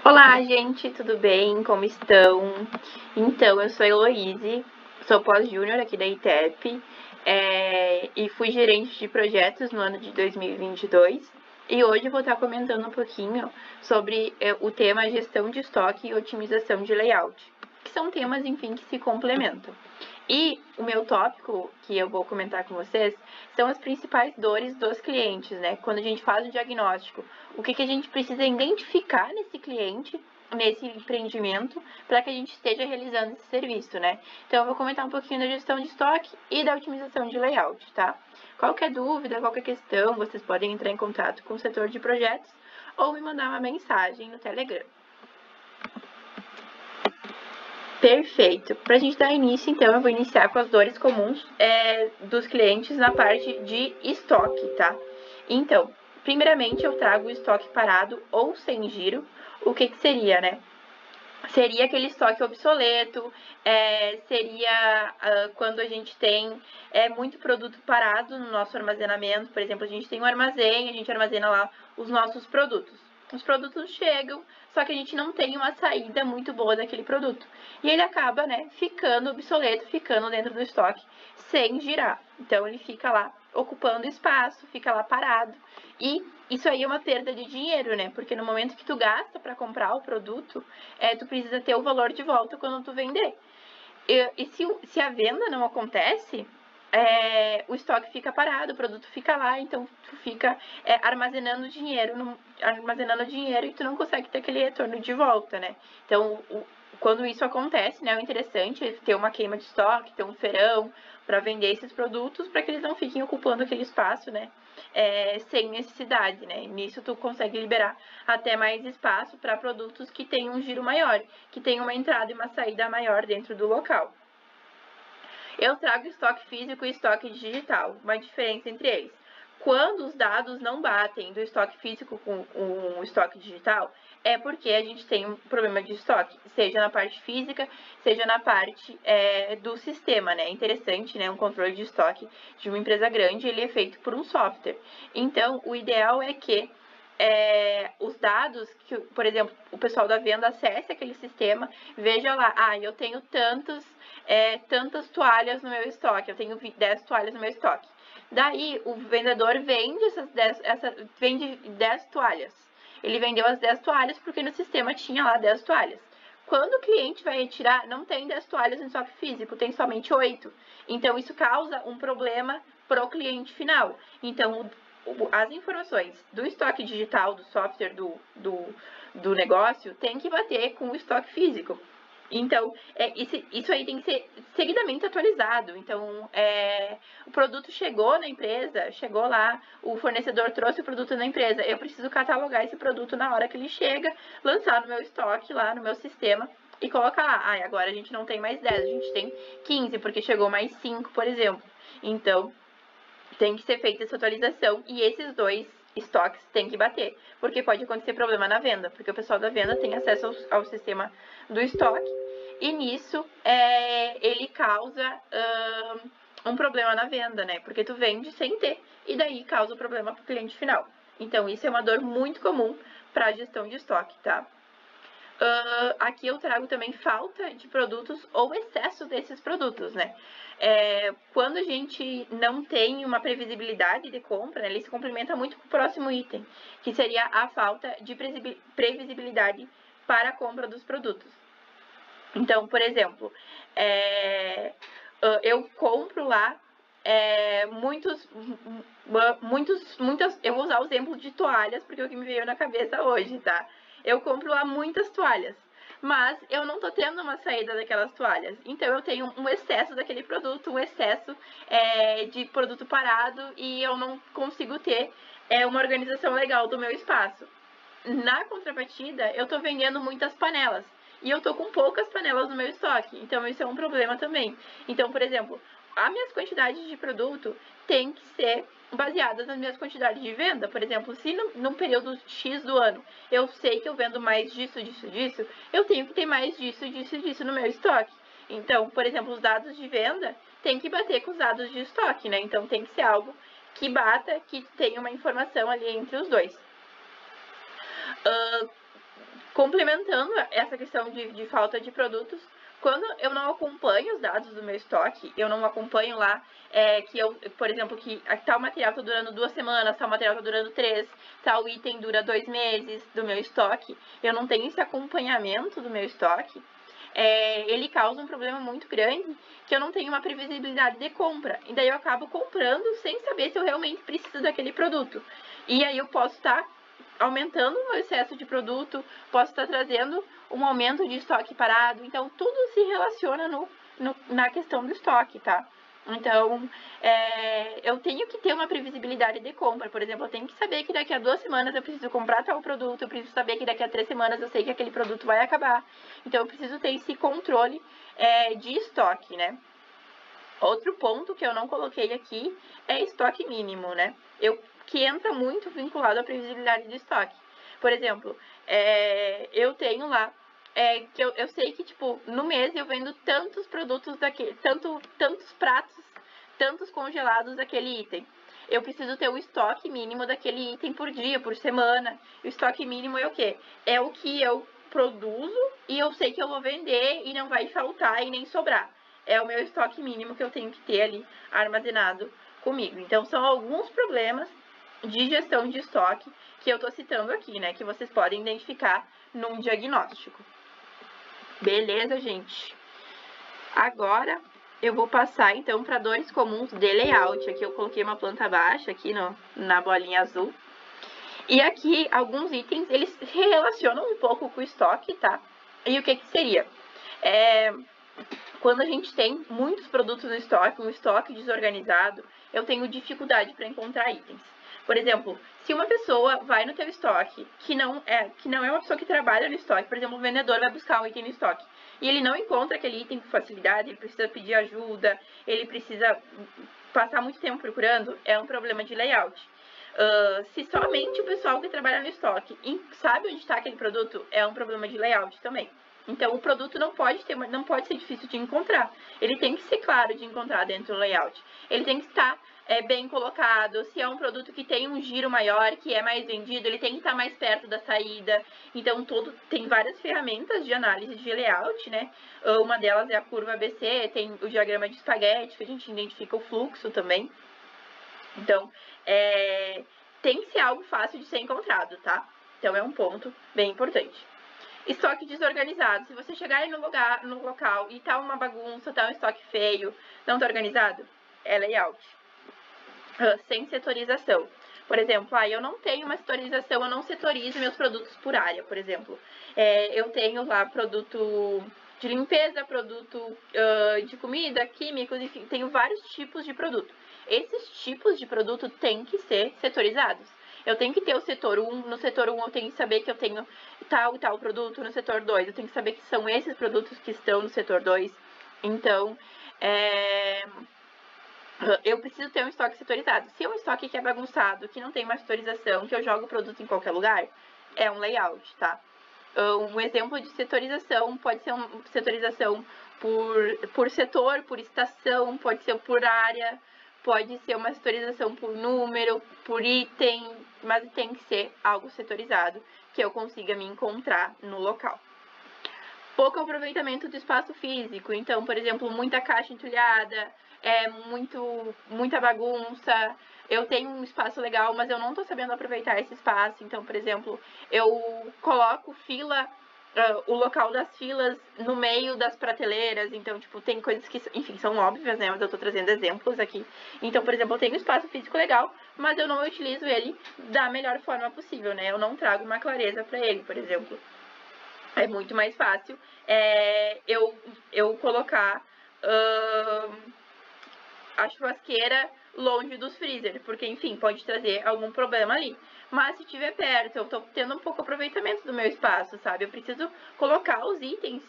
Olá, gente, tudo bem? Como estão? Então, eu sou a Heloise, sou pós-júnior aqui da ITEP e fui gerente de projetos no ano de 2022. E hoje eu vou estar comentando um pouquinho sobre o tema gestão de estoque e otimização de layout, que são temas, enfim, que se complementam. E o meu tópico que eu vou comentar com vocês são as principais dores dos clientes, né? Quando a gente faz o diagnóstico, o que a gente precisa identificar nesse cliente, nesse empreendimento, para que a gente esteja realizando esse serviço, né? Então, eu vou comentar um pouquinho da gestão de estoque e da otimização de layout, tá? Qualquer dúvida, qualquer questão, vocês podem entrar em contato com o setor de projetos ou me mandar uma mensagem no Telegram. Perfeito. Para a gente dar início, então, eu vou iniciar com as dores comuns dos clientes na parte de estoque, tá? Então, primeiramente, eu trago o estoque parado ou sem giro. O que seria, né? Seria aquele estoque obsoleto, seria quando a gente tem muito produto parado no nosso armazenamento. Por exemplo, a gente tem um armazém, a gente armazena lá os nossos produtos. Os produtos chegam, só que a gente não tem uma saída muito boa daquele produto. E ele acaba, né, ficando obsoleto, ficando dentro do estoque, sem girar. Então, ele fica lá ocupando espaço, fica lá parado. E isso aí é uma perda de dinheiro, né? Porque no momento que tu gasta para comprar o produto, tu precisa ter o valor de volta quando tu vender. E se a venda não acontece, o estoque fica parado, o produto fica lá, então tu fica armazenando dinheiro e tu não consegue ter aquele retorno de volta, né? Então, quando isso acontece, né, o interessante é ter uma queima de estoque, ter um feirão para vender esses produtos, para que eles não fiquem ocupando aquele espaço, né, sem necessidade, né? Nisso tu consegue liberar até mais espaço para produtos que tenham um giro maior, que tenham uma entrada e uma saída maior dentro do local. Eu trago estoque físico e estoque digital, uma diferença entre eles. Quando os dados não batem do estoque físico com o estoque digital, é porque a gente tem um problema de estoque, seja na parte física, seja na parte do sistema, né? É interessante, né? Um controle de estoque de uma empresa grande, ele é feito por um software. Então, o ideal é que os dados que, por exemplo, o pessoal da venda acesse aquele sistema, veja lá, eu tenho tantas toalhas no meu estoque, eu tenho 10 toalhas no meu estoque. Daí, o vendedor vende vende 10 toalhas. Ele vendeu as 10 toalhas porque no sistema tinha lá 10 toalhas. Quando o cliente vai retirar, não tem 10 toalhas no estoque físico, tem somente 8. Então, isso causa um problema para o cliente final. Então, as informações do estoque digital, do software do negócio, tem que bater com o estoque físico. Então, isso aí tem que ser seguidamente atualizado. Então, o produto chegou na empresa, chegou lá, o fornecedor trouxe o produto na empresa, eu preciso catalogar esse produto na hora que ele chega, lançar no meu estoque lá, no meu sistema, e colocar lá. Agora a gente não tem mais 10, a gente tem 15, porque chegou mais 5, por exemplo. Então, tem que ser feita essa atualização e esses dois estoques têm que bater, porque pode acontecer problema na venda, porque o pessoal da venda tem acesso ao sistema do estoque e nisso ele causa um problema na venda, né? Porque tu vende sem ter e daí causa o problema para o cliente final. Então, isso é uma dor muito comum para a gestão de estoque, tá? Aqui eu trago também falta de produtos ou excesso desses produtos, né? Quando a gente não tem uma previsibilidade de compra, né, ele se complementa muito com o próximo item, que seria a falta de previsibilidade para a compra dos produtos. Então, por exemplo, eu compro lá eu vou usar o exemplo de toalhas, porque é o que me veio na cabeça hoje, tá? Eu compro lá muitas toalhas, mas eu não tô tendo uma saída daquelas toalhas. Então, eu tenho um excesso daquele produto, um excesso de produto parado e eu não consigo ter uma organização legal do meu espaço. Na contrapartida, eu tô vendendo muitas panelas e eu tô com poucas panelas no meu estoque, então isso é um problema também. Então, por exemplo, as minhas quantidades de produto têm que ser baseadas nas minhas quantidades de venda. Por exemplo, se num período X do ano eu sei que eu vendo mais disso, eu tenho que ter mais disso no meu estoque. Então, por exemplo, os dados de venda têm que bater com os dados de estoque, né? Então, tem que ser algo que bata, que tenha uma informação ali entre os dois. Complementando essa questão de falta de produtos, quando eu não acompanho os dados do meu estoque, eu não acompanho lá que eu, por exemplo, que tal material está durando 2 semanas, tal material está durando 3, tal item dura 2 meses do meu estoque, eu não tenho esse acompanhamento do meu estoque, ele causa um problema muito grande, que eu não tenho uma previsibilidade de compra. E daí eu acabo comprando sem saber se eu realmente preciso daquele produto. E aí eu posso estar aumentando o meu excesso de produto, posso estar trazendo um aumento de estoque parado. Então, tudo se relaciona na questão do estoque, tá? Então, eu tenho que ter uma previsibilidade de compra. Por exemplo, eu tenho que saber que daqui a 2 semanas eu preciso comprar tal produto, eu preciso saber que daqui a 3 semanas eu sei que aquele produto vai acabar. Então, eu preciso ter esse controle de estoque, né? Outro ponto que eu não coloquei aqui é estoque mínimo, né? Que entra muito vinculado à previsibilidade do estoque. Por exemplo, eu tenho lá que eu sei que, tipo, no mês eu vendo tantos produtos daquele, tantos pratos, tantos congelados daquele item. Eu preciso ter o estoque mínimo daquele item por dia, por semana. O estoque mínimo é o quê? É o que eu produzo e eu sei que eu vou vender e não vai faltar e nem sobrar. É o meu estoque mínimo que eu tenho que ter ali armazenado comigo. Então, são alguns problemas de gestão de estoque que eu tô citando aqui, né? Que vocês podem identificar num diagnóstico. Beleza, gente? Agora eu vou passar então para dores comuns de layout. Aqui eu coloquei uma planta baixa aqui na bolinha azul. E aqui alguns itens, eles se relacionam um pouco com o estoque, tá? E o que seria? Quando a gente tem muitos produtos no estoque, um estoque desorganizado, eu tenho dificuldade para encontrar itens. Por exemplo, se uma pessoa vai no teu estoque, que não é uma pessoa que trabalha no estoque, por exemplo, o vendedor vai buscar um item no estoque, e ele não encontra aquele item com facilidade, ele precisa pedir ajuda, ele precisa passar muito tempo procurando, é um problema de layout. Se somente o pessoal que trabalha no estoque sabe onde está aquele produto, é um problema de layout também. Então, o produto não pode ser difícil de encontrar. Ele tem que ser claro de encontrar dentro do layout. Ele tem que estar bem colocado. Se é um produto que tem um giro maior, que é mais vendido, ele tem que estar mais perto da saída. Então, tem várias ferramentas de análise de layout, né? Uma delas é a curva ABC, tem o diagrama de espaguete, que a gente identifica o fluxo também. Então, tem que ser algo fácil de ser encontrado, tá? Então, é um ponto bem importante. Estoque desorganizado. Se você chegar aí no local e tá uma bagunça, tá um estoque feio, não tá organizado, é layout. Sem setorização. Por exemplo, eu não tenho uma setorização, eu não setorizo meus produtos por área, por exemplo. Eu tenho lá produto de limpeza, produto de comida, químicos, enfim, tenho vários tipos de produto. Esses tipos de produto têm que ser setorizados. Eu tenho que ter o setor 1, no setor 1 eu tenho que saber que eu tenho tal e tal produto, no setor 2 eu tenho que saber que são esses produtos que estão no setor 2. Então, eu preciso ter um estoque setorizado. Se é um estoque que é bagunçado, que não tem uma setorização, que eu jogo o produto em qualquer lugar, é um layout, tá? Um exemplo de setorização pode ser uma setorização por setor, por estação, pode ser por área, pode ser uma setorização por número, por item, mas tem que ser algo setorizado que eu consiga me encontrar no local. Pouco aproveitamento do espaço físico, então, por exemplo, muita caixa entulhada, muita bagunça. Eu tenho um espaço legal, mas eu não estou sabendo aproveitar esse espaço. Então, por exemplo, eu coloco o local das filas no meio das prateleiras. Então, tipo, tem coisas que, enfim, são óbvias, né? Mas eu tô trazendo exemplos aqui. Então, por exemplo, eu tenho um espaço físico legal, mas eu não utilizo ele da melhor forma possível, né? Eu não trago uma clareza para ele, por exemplo. É muito mais fácil eu colocar a churrasqueira longe dos freezer, porque, enfim, pode trazer algum problema ali. Mas se estiver perto, eu tô tendo um pouco aproveitamento do meu espaço, sabe? Eu preciso colocar os itens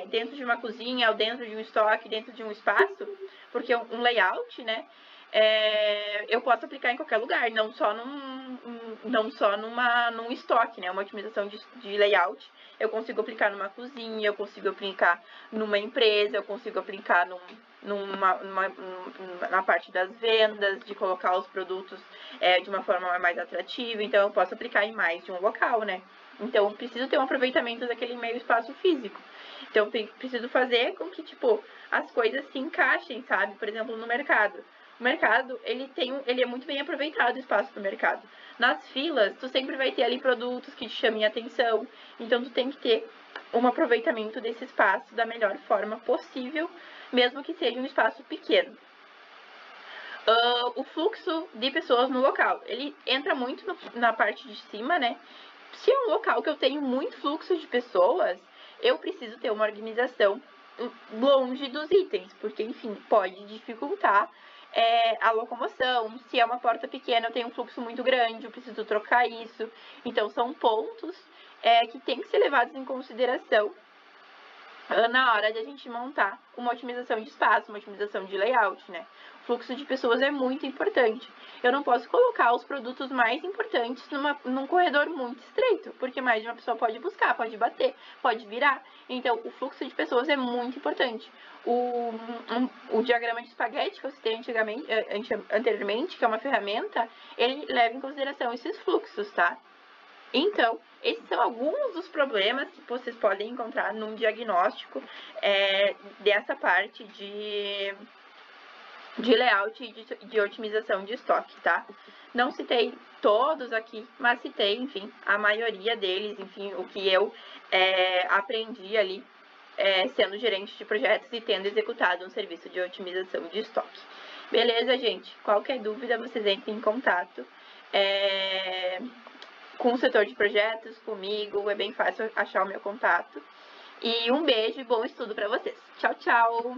dentro de uma cozinha, ou dentro de um estoque, dentro de um espaço, porque um layout, né, eu posso aplicar em qualquer lugar, não só num estoque, né? Uma otimização de layout. Eu consigo aplicar numa cozinha, eu consigo aplicar numa empresa, eu consigo aplicar na parte das vendas, de colocar os produtos de uma forma mais atrativa. Então, eu posso aplicar em mais de um local, né? Então, eu preciso ter um aproveitamento daquele meio espaço físico. Então, preciso fazer com que, tipo, as coisas se encaixem, sabe? Por exemplo, no mercado. O mercado, ele é muito bem aproveitado, o espaço do mercado. Nas filas, tu sempre vai ter ali produtos que te chamem a atenção. Então, tu tem que ter um aproveitamento desse espaço da melhor forma possível, mesmo que seja um espaço pequeno. O fluxo de pessoas no local, ele entra muito na parte de cima, né? Se é um local que eu tenho muito fluxo de pessoas, eu preciso ter uma organização longe dos itens, porque, enfim, pode dificultar a locomoção. Se é uma porta pequena, eu tenho um fluxo muito grande, eu preciso trocar isso. Então, são pontos que tem que ser levados em consideração na hora de a gente montar uma otimização de espaço, uma otimização de layout, né? O fluxo de pessoas é muito importante. Eu não posso colocar os produtos mais importantes num corredor muito estreito, porque mais de uma pessoa pode buscar, pode bater, pode virar. Então, o fluxo de pessoas é muito importante. O diagrama de espaguete que eu citei anteriormente, que é uma ferramenta, ele leva em consideração esses fluxos, tá? Então, esses são alguns dos problemas que vocês podem encontrar num diagnóstico dessa parte de layout e de otimização de estoque, tá? Não citei todos aqui, mas citei, enfim, a maioria deles, enfim, o que eu aprendi ali sendo gerente de projetos e tendo executado um serviço de otimização de estoque. Beleza, gente? Qualquer dúvida, vocês entrem em contato com o setor de projetos, comigo, é bem fácil achar o meu contato. E um beijo e bom estudo para vocês. Tchau, tchau!